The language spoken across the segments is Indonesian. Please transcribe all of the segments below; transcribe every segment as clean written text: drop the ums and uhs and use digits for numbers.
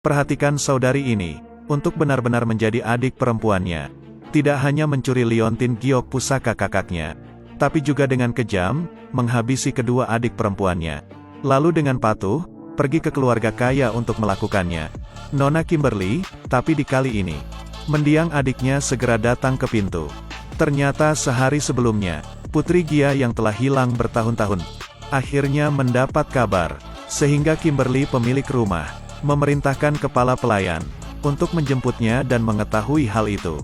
Perhatikan saudari ini, untuk benar-benar menjadi adik perempuannya. Tidak hanya mencuri liontin giok pusaka kakaknya, tapi juga dengan kejam, menghabisi kedua adik perempuannya. Lalu dengan patuh, pergi ke keluarga kaya untuk melakukannya. Nona Kimberly, tapi di kali ini, mendiang adiknya segera datang ke pintu. Ternyata sehari sebelumnya, Putri Gia yang telah hilang bertahun-tahun, akhirnya mendapat kabar, sehingga Kimberly pemilik rumah, memerintahkan kepala pelayan, untuk menjemputnya dan mengetahui hal itu.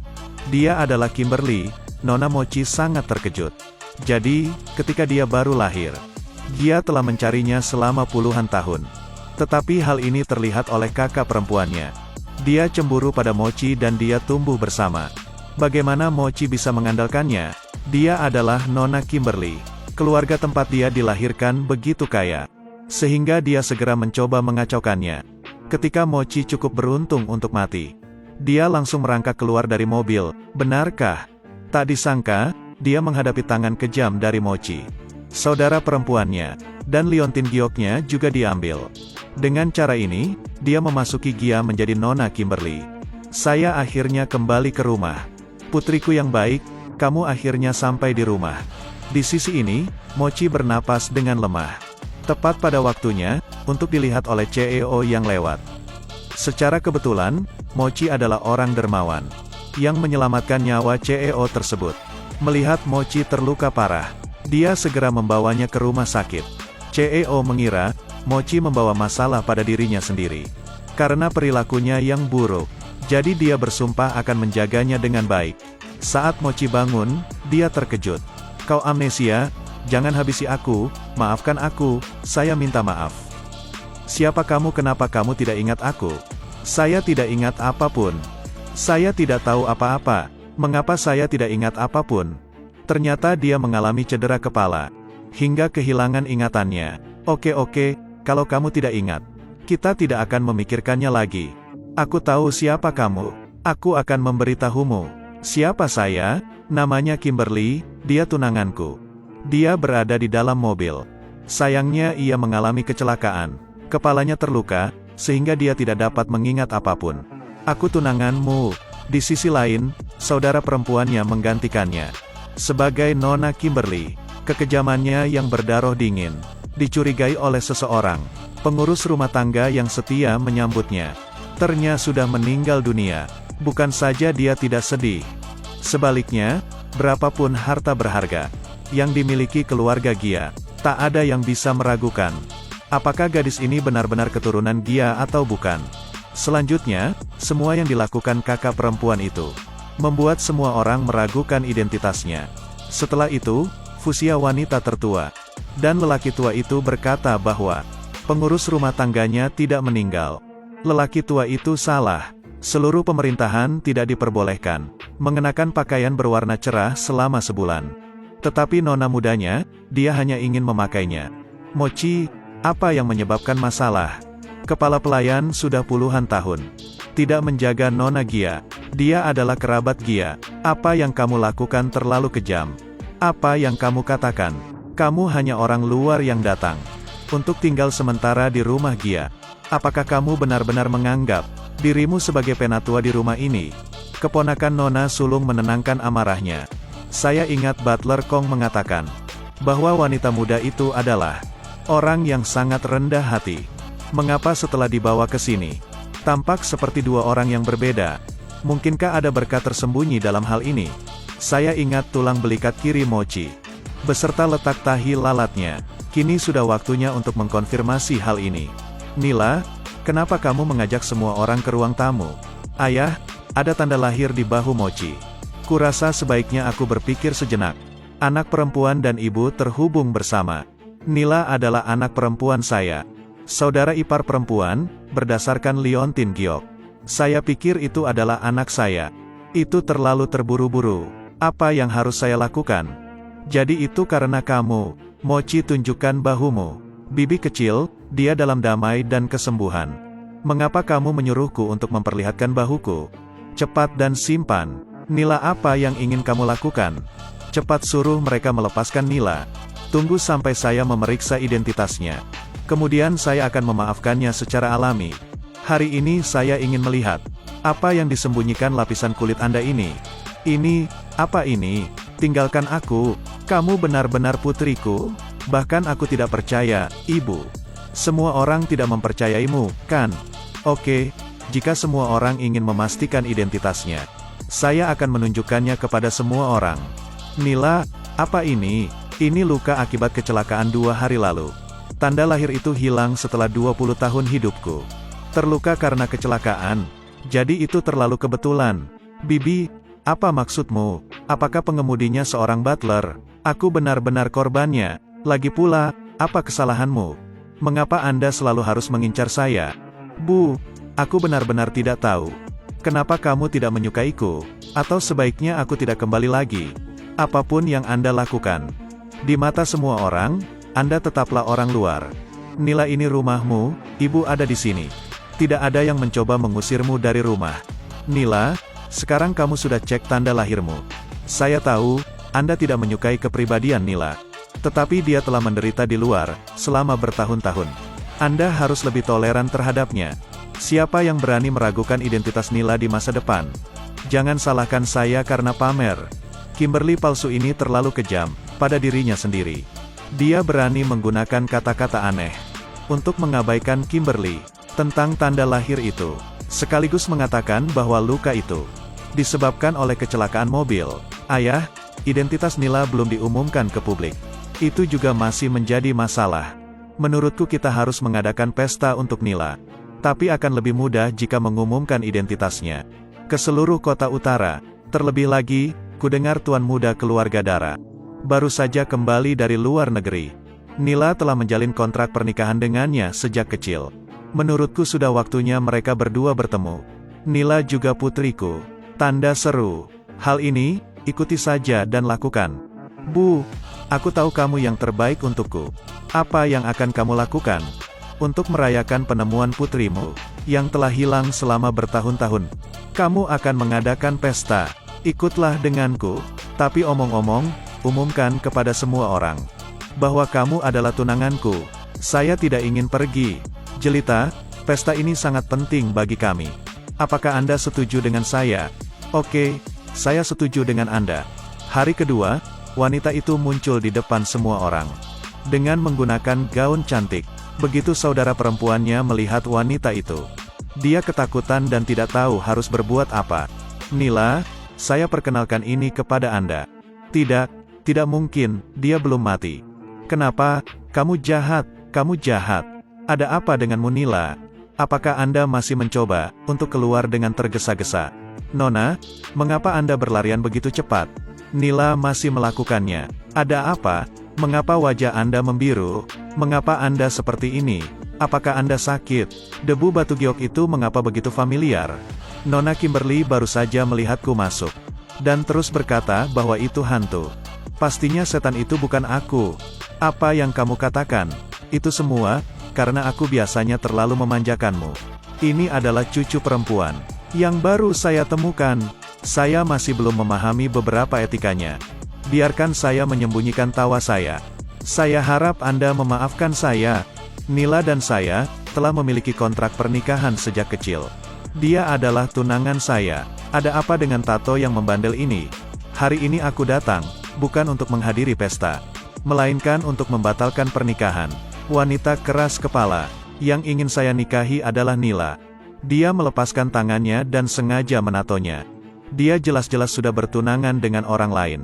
Dia adalah Kimberly. Nona Mochi sangat terkejut. Jadi, ketika dia baru lahir, Gia telah mencarinya selama puluhan tahun. Tetapi hal ini terlihat oleh kakak perempuannya. Dia cemburu pada Mochi dan dia tumbuh bersama. Bagaimana Mochi bisa mengandalkannya? Dia adalah Nona Kimberly. Keluarga tempat dia dilahirkan begitu kaya, sehingga dia segera mencoba mengacaukannya. Ketika Mochi cukup beruntung untuk mati, dia langsung merangkak keluar dari mobil. Benarkah? Tak disangka, dia menghadapi tangan kejam dari Mochi, saudara perempuannya, dan liontin gioknya juga diambil. Dengan cara ini, dia memasuki Gia menjadi Nona Kimberly. Saya akhirnya kembali ke rumah. Putriku yang baik, kamu akhirnya sampai di rumah. Di sisi ini, Mochi bernapas dengan lemah. Tepat pada waktunya, untuk dilihat oleh CEO yang lewat. Secara kebetulan, Mochi adalah orang dermawan, yang menyelamatkan nyawa CEO tersebut. Melihat Mochi terluka parah, dia segera membawanya ke rumah sakit. CEO mengira, Mochi membawa masalah pada dirinya sendiri. Karena perilakunya yang buruk, jadi dia bersumpah akan menjaganya dengan baik. Saat Mochi bangun, dia terkejut. Kau amnesia? Jangan habisi aku, maafkan aku, saya minta maaf. Siapa kamu? Kenapa kamu tidak ingat aku? Saya tidak ingat apapun. Saya tidak tahu apa-apa. Mengapa saya tidak ingat apapun? Ternyata dia mengalami cedera kepala, hingga kehilangan ingatannya. Oke, kalau kamu tidak ingat, kita tidak akan memikirkannya lagi. Aku tahu siapa kamu. Aku akan memberitahumu. Siapa saya? Namanya Kimberly, dia tunanganku. Dia berada di dalam mobil. Sayangnya ia mengalami kecelakaan. Kepalanya terluka, sehingga dia tidak dapat mengingat apapun. Aku tunanganmu. Di sisi lain, saudara perempuannya menggantikannya. Sebagai Nona Kimberly, kekejamannya yang berdarah dingin, dicurigai oleh seseorang, pengurus rumah tangga yang setia menyambutnya. Ternyata sudah meninggal dunia. Bukan saja dia tidak sedih. Sebaliknya, berapapun harta berharga yang dimiliki keluarga Gia, tak ada yang bisa meragukan apakah gadis ini benar-benar keturunan Gia atau bukan. Selanjutnya, semua yang dilakukan kakak perempuan itu membuat semua orang meragukan identitasnya. Setelah itu, Fusia wanita tertua dan lelaki tua itu berkata bahwa pengurus rumah tangganya tidak meninggal. Lelaki tua itu salah. Seluruh pemerintahan tidak diperbolehkan mengenakan pakaian berwarna cerah selama sebulan. Tetapi nona mudanya, dia hanya ingin memakainya. Mochi, apa yang menyebabkan masalah? Kepala pelayan sudah puluhan tahun tidak menjaga Nona Gia. Dia adalah kerabat Gia. Apa yang kamu lakukan terlalu kejam. Apa yang kamu katakan? Kamu hanya orang luar yang datang untuk tinggal sementara di rumah Gia. Apakah kamu benar-benar menganggap dirimu sebagai penatua di rumah ini? Keponakan Nona sulung menenangkan amarahnya. Saya ingat Butler Kong mengatakan bahwa wanita muda itu adalah orang yang sangat rendah hati. Mengapa setelah dibawa ke sini, tampak seperti dua orang yang berbeda? Mungkinkah ada berkat tersembunyi dalam hal ini? Saya ingat tulang belikat kiri Mochi, beserta letak tahi lalatnya. Kini sudah waktunya untuk mengkonfirmasi hal ini. Nila, kenapa kamu mengajak semua orang ke ruang tamu? Ayah, ada tanda lahir di bahu Mochi. Kurasa sebaiknya aku berpikir sejenak. Anak perempuan dan ibu terhubung bersama. Nila adalah anak perempuan saya. Saudara ipar perempuan, berdasarkan liontin giok. Saya pikir itu adalah anak saya. Itu terlalu terburu-buru. Apa yang harus saya lakukan? Jadi itu karena kamu. Mochi tunjukkan bahumu. Bibi kecil, dia dalam damai dan kesembuhan. Mengapa kamu menyuruhku untuk memperlihatkan bahuku? Cepat dan simpan. Nila, apa yang ingin kamu lakukan? Cepat suruh mereka melepaskan Nila. Tunggu sampai saya memeriksa identitasnya. Kemudian saya akan memaafkannya secara alami. Hari ini saya ingin melihat, apa yang disembunyikan lapisan kulit Anda ini. Ini, apa ini? Tinggalkan aku, kamu benar-benar putriku? Bahkan aku tidak percaya, Ibu. Semua orang tidak mempercayaimu, kan? Oke, jika semua orang ingin memastikan identitasnya, saya akan menunjukkannya kepada semua orang. Nila, apa ini? Ini luka akibat kecelakaan 2 hari lalu. Tanda lahir itu hilang setelah 20 tahun hidupku. Terluka karena kecelakaan. Jadi itu terlalu kebetulan. Bibi, apa maksudmu? Apakah pengemudinya seorang butler? Aku benar-benar korbannya. Lagi pula, apa kesalahanmu? Mengapa Anda selalu harus mengincar saya? Bu, aku benar-benar tidak tahu. Kenapa kamu tidak menyukaiku? Atau sebaiknya aku tidak kembali lagi? Apapun yang Anda lakukan. Di mata semua orang, Anda tetaplah orang luar. Nila, ini rumahmu, Ibu ada di sini. Tidak ada yang mencoba mengusirmu dari rumah. Nila, sekarang kamu sudah cek tanda lahirmu. Saya tahu, Anda tidak menyukai kepribadian Nila. Tetapi dia telah menderita di luar, selama bertahun-tahun. Anda harus lebih toleran terhadapnya. Siapa yang berani meragukan identitas Nila di masa depan? Jangan salahkan saya karena pamer. Kimberly palsu ini terlalu kejam, pada dirinya sendiri. Dia berani menggunakan kata-kata aneh untuk mengabaikan Kimberly tentang tanda lahir itu, sekaligus mengatakan bahwa luka itu disebabkan oleh kecelakaan mobil. Ayah, identitas Nila belum diumumkan ke publik. Itu juga masih menjadi masalah. Menurutku kita harus mengadakan pesta untuk Nila. Tapi akan lebih mudah jika mengumumkan identitasnya ke seluruh kota utara. Terlebih lagi, kudengar tuan muda keluarga Dara baru saja kembali dari luar negeri. Nila telah menjalin kontrak pernikahan dengannya sejak kecil. Menurutku sudah waktunya mereka berdua bertemu. Nila juga putriku. Tanda seru. Hal ini, ikuti saja dan lakukan. Bu, aku tahu kamu yang terbaik untukku. Apa yang akan kamu lakukan untuk merayakan penemuan putrimu yang telah hilang selama bertahun-tahun? Kamu akan mengadakan pesta. Ikutlah denganku. Tapi omong-omong, umumkan kepada semua orang bahwa kamu adalah tunanganku. Saya tidak ingin pergi. Jelita, pesta ini sangat penting bagi kami. Apakah Anda setuju dengan saya? Oke, saya setuju dengan Anda. Hari kedua, wanita itu muncul di depan semua orang dengan menggunakan gaun cantik. Begitu saudara perempuannya melihat wanita itu, dia ketakutan dan tidak tahu harus berbuat apa. Nila, saya perkenalkan ini kepada Anda. Tidak, tidak mungkin, dia belum mati. Kenapa? Kamu jahat, kamu jahat. Ada apa denganmu Nila? Apakah Anda masih mencoba untuk keluar dengan tergesa-gesa? Nona, mengapa Anda berlarian begitu cepat? Nila masih melakukannya. Ada apa? Mengapa wajah Anda membiru? Mengapa Anda seperti ini? Apakah Anda sakit? Debu batu giok itu mengapa begitu familiar? Nona Kimberly baru saja melihatku masuk dan terus berkata bahwa itu hantu. Pastinya setan itu bukan aku. Apa yang kamu katakan? Itu semua karena aku biasanya terlalu memanjakanmu. Ini adalah cucu perempuan yang baru saya temukan. Saya masih belum memahami beberapa etikanya. Biarkan saya menyembunyikan tawa saya. Saya harap Anda memaafkan saya. Nila dan saya telah memiliki kontrak pernikahan sejak kecil. Dia adalah tunangan saya. Ada apa dengan tato yang membandel ini? Hari ini aku datang, bukan untuk menghadiri pesta, melainkan untuk membatalkan pernikahan. Wanita keras kepala, yang ingin saya nikahi adalah Nila. Dia melepaskan tangannya dan sengaja menatonya. Dia jelas-jelas sudah bertunangan dengan orang lain.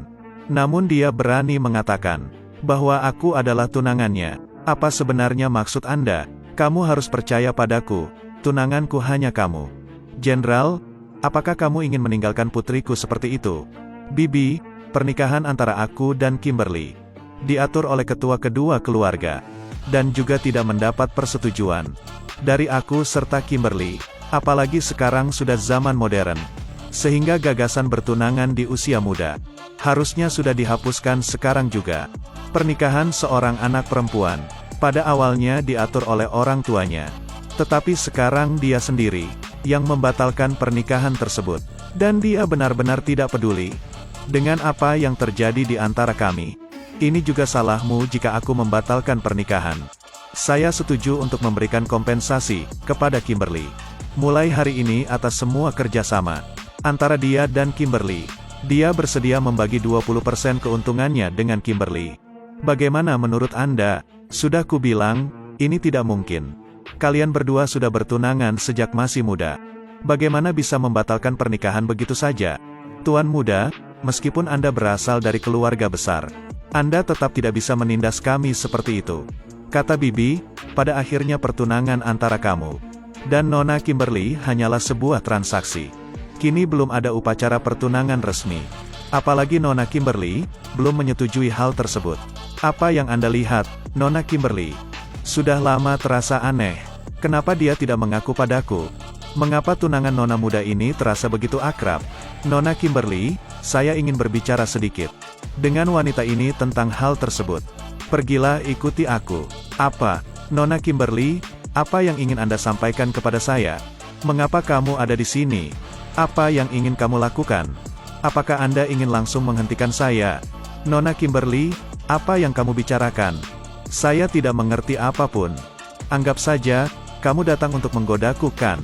Namun dia berani mengatakan bahwa aku adalah tunangannya. Apa sebenarnya maksud Anda? Kamu harus percaya padaku. Tunanganku hanya kamu. Jenderal, apakah kamu ingin meninggalkan putriku seperti itu? Bibi, pernikahan antara aku dan Kimberly diatur oleh ketua kedua keluarga, dan juga tidak mendapat persetujuan dari aku serta Kimberly, apalagi sekarang sudah zaman modern, sehingga gagasan bertunangan di usia muda harusnya sudah dihapuskan sekarang juga. Pernikahan seorang anak perempuan pada awalnya diatur oleh orang tuanya, tetapi sekarang dia sendiri yang membatalkan pernikahan tersebut, dan dia benar-benar tidak peduli dengan apa yang terjadi di antara kami. Ini juga salahmu jika aku membatalkan pernikahan. Saya setuju untuk memberikan kompensasi kepada Kimberly. Mulai hari ini atas semua kerjasama antara dia dan Kimberly. Dia bersedia membagi 20% keuntungannya dengan Kimberly. Bagaimana menurut Anda? Sudah kubilang, ini tidak mungkin. Kalian berdua sudah bertunangan sejak masih muda. Bagaimana bisa membatalkan pernikahan begitu saja? Tuan muda, meskipun Anda berasal dari keluarga besar, Anda tetap tidak bisa menindas kami seperti itu. Kata Bibi, pada akhirnya pertunangan antara kamu dan Nona Kimberly hanyalah sebuah transaksi. Kini belum ada upacara pertunangan resmi. Apalagi Nona Kimberly belum menyetujui hal tersebut. Apa yang Anda lihat, Nona Kimberly? Sudah lama terasa aneh. Kenapa dia tidak mengaku padaku? Mengapa tunangan Nona muda ini terasa begitu akrab? Nona Kimberly, saya ingin berbicara sedikit dengan wanita ini tentang hal tersebut. Pergilah ikuti aku. Apa, Nona Kimberly? Apa yang ingin Anda sampaikan kepada saya? Mengapa kamu ada di sini? Apa yang ingin kamu lakukan? Apakah Anda ingin langsung menghentikan saya? Nona Kimberly, apa yang kamu bicarakan? Saya tidak mengerti apapun. Anggap saja, kamu datang untuk menggodaku kan?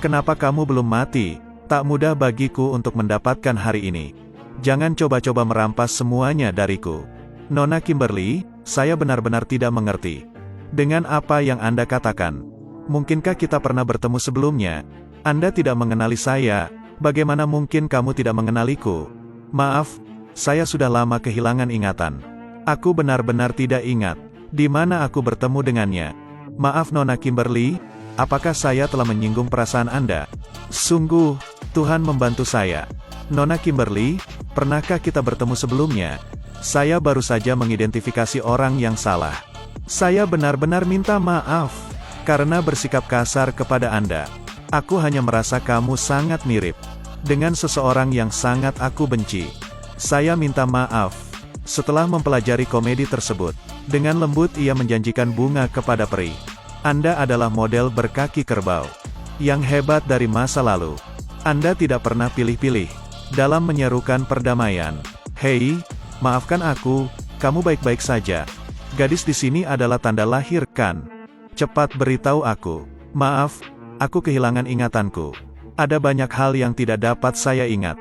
Kenapa kamu belum mati? Tak mudah bagiku untuk mendapatkan hari ini. Jangan coba-coba merampas semuanya dariku. Nona Kimberly, saya benar-benar tidak mengerti dengan apa yang Anda katakan. Mungkinkah kita pernah bertemu sebelumnya? Anda tidak mengenali saya. Bagaimana mungkin kamu tidak mengenaliku? Maaf, saya sudah lama kehilangan ingatan. Aku benar-benar tidak ingat di mana aku bertemu dengannya. Maaf Nona Kimberly, apakah saya telah menyinggung perasaan Anda? Sungguh, Tuhan membantu saya. Nona Kimberly, pernahkah kita bertemu sebelumnya? Saya baru saja mengidentifikasi orang yang salah. Saya benar-benar minta maaf karena bersikap kasar kepada Anda. Aku hanya merasa kamu sangat mirip dengan seseorang yang sangat aku benci. Saya minta maaf. Setelah mempelajari komedi tersebut, dengan lembut ia menjanjikan bunga kepada peri. Anda adalah model berkaki kerbau yang hebat dari masa lalu. Anda tidak pernah pilih-pilih dalam menyerukan perdamaian. Hei, maafkan aku, kamu baik-baik saja. Gadis di sini adalah tanda lahir kan? Cepat beritahu aku. Maaf, aku kehilangan ingatanku. Ada banyak hal yang tidak dapat saya ingat.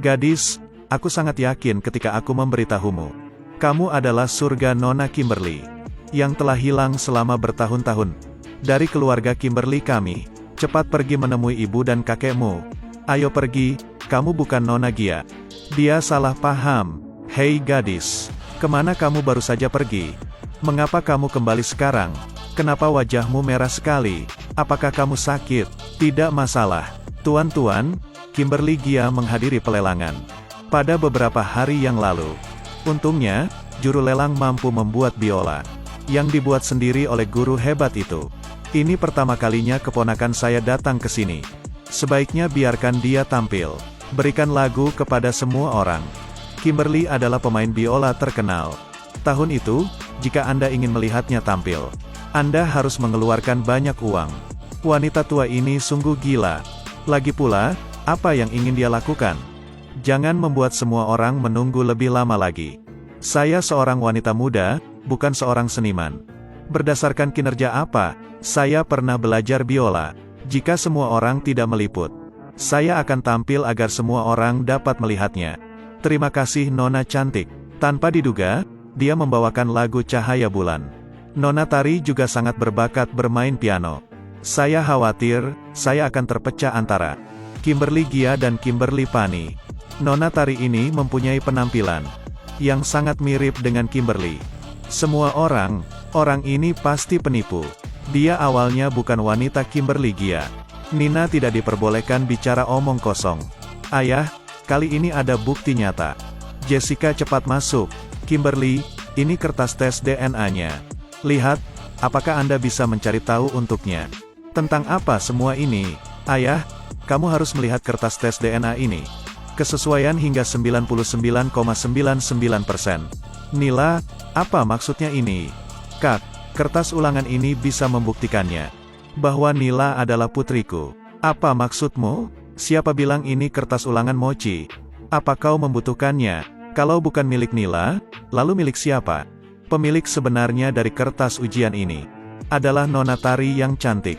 Gadis, aku sangat yakin ketika aku memberitahumu. Kamu adalah surga Nona Kimberly yang telah hilang selama bertahun-tahun dari keluarga Kimberly kami. Cepat pergi menemui ibu dan kakekmu. Ayo pergi, kamu bukan Nona Gia. Dia salah paham. Hei gadis, kemana kamu baru saja pergi? Mengapa kamu kembali sekarang? Kenapa wajahmu merah sekali? Apakah kamu sakit? Tidak masalah. Tuan-tuan, Kimberly Gia menghadiri pelelangan pada beberapa hari yang lalu. Untungnya, juru lelang mampu membuat biola yang dibuat sendiri oleh guru hebat itu. Ini pertama kalinya keponakan saya datang ke sini. Sebaiknya biarkan dia tampil. Berikan lagu kepada semua orang. Kimberly adalah pemain biola terkenal. Tahun itu, jika Anda ingin melihatnya tampil, Anda harus mengeluarkan banyak uang. Wanita tua ini sungguh gila. Lagi pula, apa yang ingin dia lakukan? Jangan membuat semua orang menunggu lebih lama lagi. Saya seorang wanita muda, bukan seorang seniman. Berdasarkan kinerja apa, saya pernah belajar biola. Jika semua orang tidak meliput, saya akan tampil agar semua orang dapat melihatnya. Terima kasih Nona cantik. Tanpa diduga, dia membawakan lagu Cahaya Bulan. Nona Tari juga sangat berbakat bermain piano. Saya khawatir, saya akan terpecah antara Kimberly Gia dan Kimberly Pani. Nona Tari ini mempunyai penampilan yang sangat mirip dengan Kimberly. Semua orang ini pasti penipu. Dia awalnya bukan wanita Kimberly Gia. Nina tidak diperbolehkan bicara omong kosong. Ayah, kali ini ada bukti nyata. Jessica cepat masuk. Kimberly, ini kertas tes DNA-nya. Lihat, apakah Anda bisa mencari tahu untuknya? Tentang apa semua ini? Ayah, kamu harus melihat kertas tes DNA ini. Kesesuaian hingga 99,99%. Nila, apa maksudnya ini? Kak, kertas ulangan ini bisa membuktikannya bahwa Nila adalah putriku. Apa maksudmu? Siapa bilang ini kertas ulangan Mochi? Apa kau membutuhkannya? Kalau bukan milik Nila, lalu milik siapa? Pemilik sebenarnya dari kertas ujian ini adalah Nona Tari yang cantik.